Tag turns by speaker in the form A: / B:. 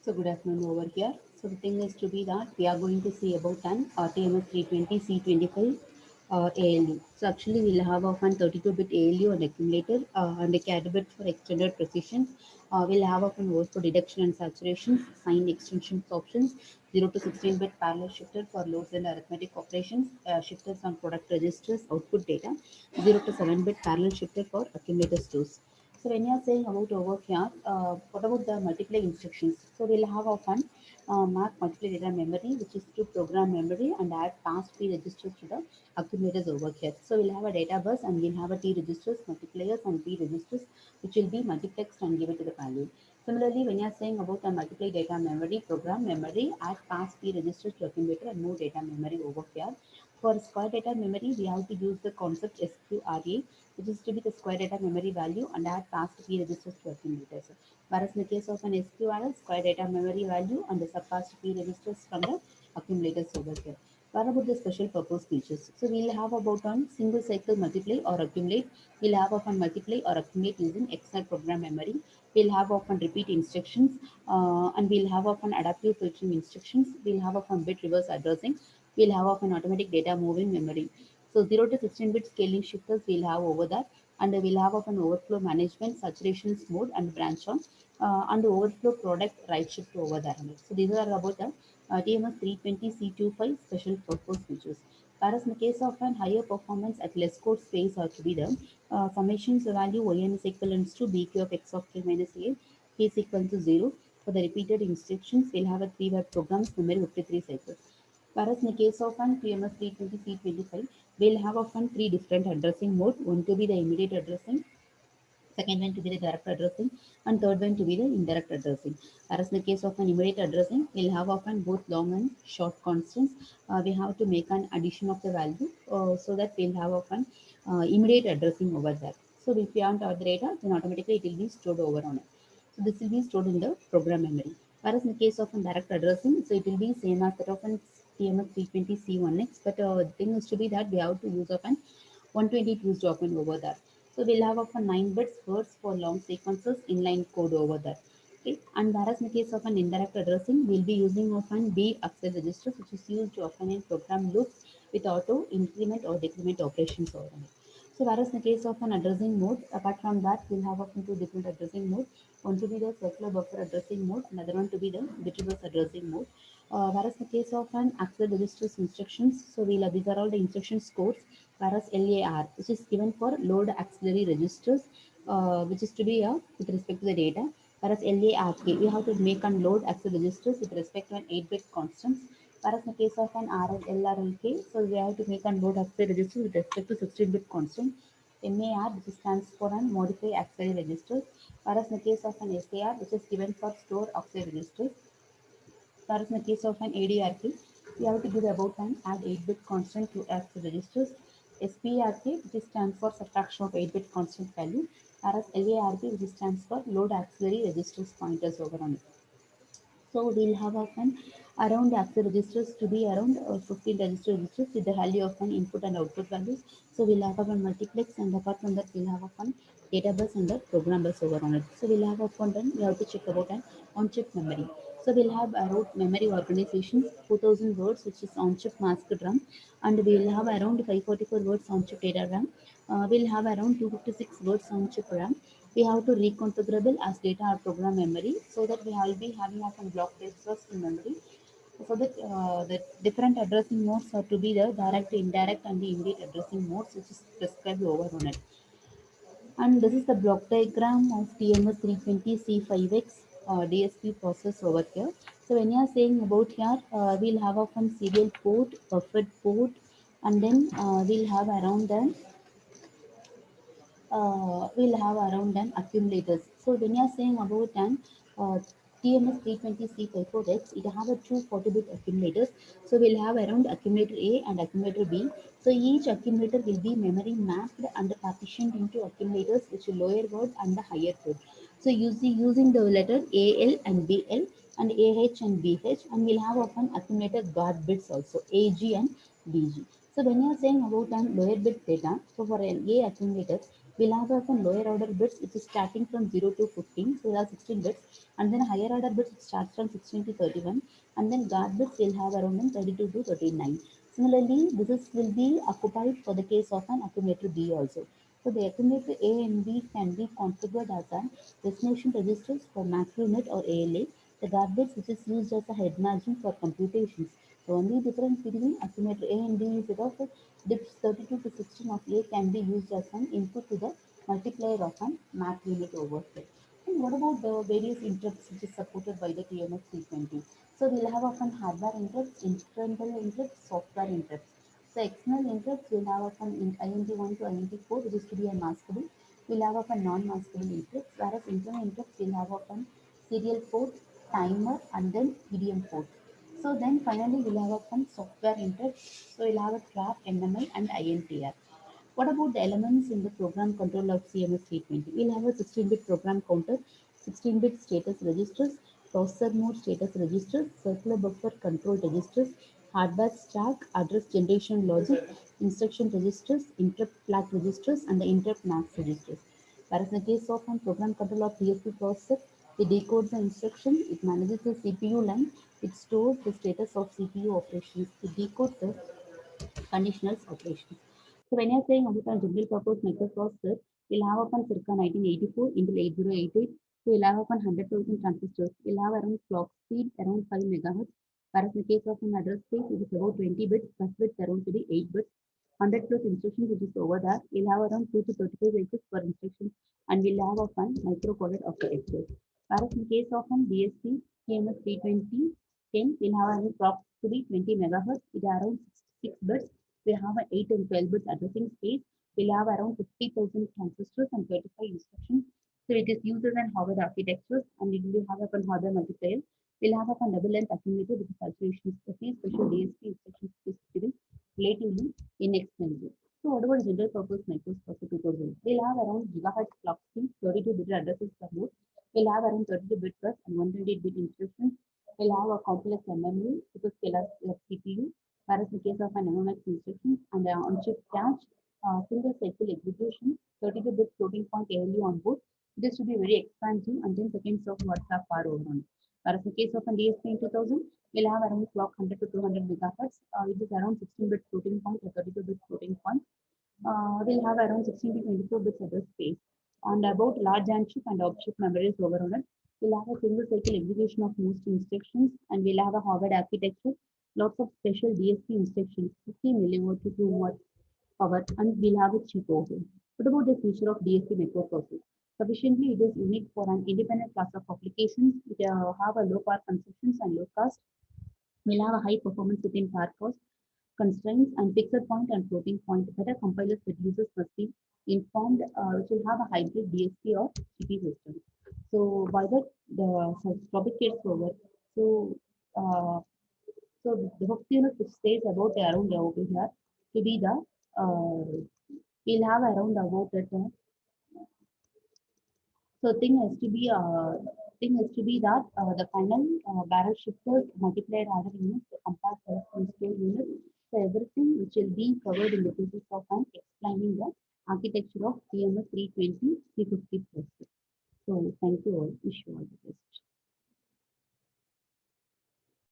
A: So good afternoon over here. So the thing is to be that we are going to see about an RTMS 320 C25 ALU. So actually we'll have a fun 32-bit ALU and accumulator and a CAD bit for extended precision. We'll have a fun word for deduction and saturations, sign extensions options, 0 to 16-bit parallel shifter for loads and arithmetic operations, shifters on product registers, output data, 0 to 7-bit parallel shifter for accumulator stores. So when you are saying about over here, what about the multiply instructions? So we'll have a fun mark multiply data memory, which is to program memory and add past P registers to the accumulators over here. So we'll have a data bus and we'll have a T registers, multipliers and P registers, which will be multiplexed and given to the value. Similarly, when you are saying about the multiply data memory, program memory, add past P registers to accumulator and move data memory over here. For square data memory, we have to use the concept SQRA, which is to be the square data memory value and add past P registers to accumulators. Whereas in the case of an SQRL, square data memory value and the surpassed P registers from the accumulators over here. What about the special purpose features? So we'll have about on single cycle multiply or accumulate. We'll have often multiply or accumulate using external program memory. We'll have often repeat instructions and we'll have often adaptive filtering instructions. We'll have often bit reverse addressing. We'll have often automatic data moving memory. So 0 to 16-bit scaling shifters we'll have over that, and we'll have of an overflow management, saturations mode, and branch on, and the overflow product right shift over there. So these are about the TMS 320 C25 special purpose features. Whereas in the case of an higher performance at less code space or to be the summations value yn is equivalent to bq of x of k minus a, k is equal to 0. For the repeated instructions, we'll have a 3-word programs memory 53 cycles. Whereas in the case of an PMS 320 C25, we'll have often three different addressing mode. One to be the immediate addressing, second one to be the direct addressing, and third one to be the indirect addressing. Whereas in the case of an immediate addressing, we'll have often both long and short constants. We have to make an addition of the value so that we'll have often immediate addressing over there. So if we want our data, then automatically it will be stored over on it. So this will be stored in the program memory. Whereas in the case of a direct addressing, so it will be same as that of an TMS 320 C1X, but the thing is to be that we have to use of an 128 document over there. So we'll have of a 9 bits words for long sequences inline code over there. Okay. And whereas in the case of an indirect addressing, we'll be using of an B access registers, which is used often in program loops with auto increment or decrement operations over it. So whereas in the case of an addressing mode, apart from that, we'll have often two different addressing modes. One to be the circular buffer addressing mode, another one to be the bit reverse addressing mode. Whereas in the case of an access registers instructions, so these are all the instructions codes. Whereas LAR, which is given for load auxiliary registers, which is to be with respect to the data. Whereas LARK, we have to make and load access registers with respect to an 8-bit constants. Whereas in the case of an LRLK, so we have to make and load access registers with respect to 16-bit constant. MAR, which stands for an modify auxiliary registers. Whereas in the case of an SAR, which is given for store auxiliary registers. Whereas in the case of an ADRK, we have to give about an add 8-bit constant to access registers. SPRK, which stands for subtraction of 8-bit constant value, whereas LARP, which stands for load auxiliary registers pointers over on it. So we'll have often around access registers to be around 15 registers with the value of an input and output values. So we'll have a multiplex, and apart from that we'll have a fun data bus and the program bus over on it. So we'll have a fun then we have to check about an on-chip memory. So we'll have around memory organizations 4000 words, which is on-chip masked RAM, and we'll have around 544 words on-chip data RAM. We'll have around 256 words on-chip RAM. We have to reconfigurable as data or program memory, so that we will be having often block based first in memory, so that the different addressing modes are to be the direct, indirect, and the immediate addressing modes, which is prescribed over on it. And this is the block diagram of TMS 320 C5X DSP process over here. So when you are saying about here, we'll have often serial port, buffered port, and then we'll have around the we'll have around an accumulators. So when you are saying about an TMS 320 C54X, it have a two 40-bit accumulators. So we'll have around accumulator A and accumulator B. So each accumulator will be memory mapped and partitioned into accumulators which are lower word and the higher word. So using the letter AL and BL and AH and BH, and we'll have often accumulator guard bits also AG and BG. So when you are saying about an lower bit data, so for an A accumulator, We'll have some lower order bits which is starting from 0 to 15, so we'll have 16 bits, and then higher order bits which starts from 16 to 31, and then guard bits will have around 32 to 39. Similarly, this is, will be occupied for the case of an accumulator B also. So the accumulator A and B can be configured as an destination registers for max unit or ALA. The guard bits which is used as a head margin for computations. The only difference between accumulator A and B is that of dips 32 to 16 of A can be used as an input to the multiplier of an MAC unit over here. And what about the various interrupts which is supported by the TMS 320? So we'll have often hardware interrupts, internal interrupts, software interrupts. So external interrupts will have often INT1 to INT4, which is to be unmaskable. We'll have often non-maskable interrupts, whereas internal interrupts will have often serial port, timer, and then PDM port. So then finally we'll have some software interrupts. So we'll have a trap, NMI, and INTR. What about the elements in the program control of CMS 320? We'll have a 16-bit program counter, 16-bit status registers, processor mode status registers, circular buffer control registers, hardware stack, address generation logic, instruction registers, interrupt flag registers, and the interrupt max registers. Whereas in the case of one program control of DSP processor, it decodes the instruction, it manages the CPU line, it stores the status of CPU operations, it decodes the conditional operations. So when you're saying about a general purpose microprocessor, we'll have upon circa 1984 Intel 8088. So we'll have upon 100,000 transistors. We'll have around clock speed around 5 megahertz. Whereas in the case of an address space, it is about 20 bits, plus bits around to be 8 bits. 100 plus instructions which is over there. We'll have around 2 to 35 cycles per instruction, and we'll have a fun micro-coded architecture. Whereas in case of an DSP TMS 320 10, we'll have a clock to be 20 megahertz. It is around 6 bits. We have an 8 and 12 bits addressing space. We'll have around 50,000 transistors and 35 instructions. So it is used as an hardware architecture, and it will have a hardware multiplier. We'll have a double length accumulator with calculations. The special DSP instructions is given relatively inexpensive. So what about general purpose microprocessor 2000? We'll have around gigahertz clock speed, 32-bit addresses per node. We'll have around 32-bit bus and 128-bit instructions. We'll have a complex memory, super scalar CPU, whereas in case of an MMX instructions and on-chip cache, single cycle execution, 32-bit floating point ALU on board. This should be very expansive and 10 seconds of WhatsApp power over on. Whereas in case of an DSP in 2000, we'll have around clock 100 to 200 megahertz, which is around 16-bit floating point or 32-bit floating point. We'll have around 16 to 24 bits address space. And about large and chip and off-chip memories over on it, we'll have a single cycle execution of most instructions, and we'll have a Harvard architecture, lots of special DSP instructions, 50 milliwatt to 2 watt power, and we'll have a chip over. What about the future of DSP microprocessor? Sufficiently, it is unique for an independent class of applications. It have a low power consumptions and low cost. We'll have a high performance within power cost constraints and fixed point and floating point. Better compilers that users must be informed, which will have a hybrid DSP or CP system. So by that, the topic gets over. So, uh, so the book unit which says about around over here to be the we'll have around about that. So thing has to be that the final barrel shifters multiplier order units, the compact and store unit, so everything which will be covered in the pieces of and explaining the architecture of TMS 320 350 process. So thank you all. Wish you all.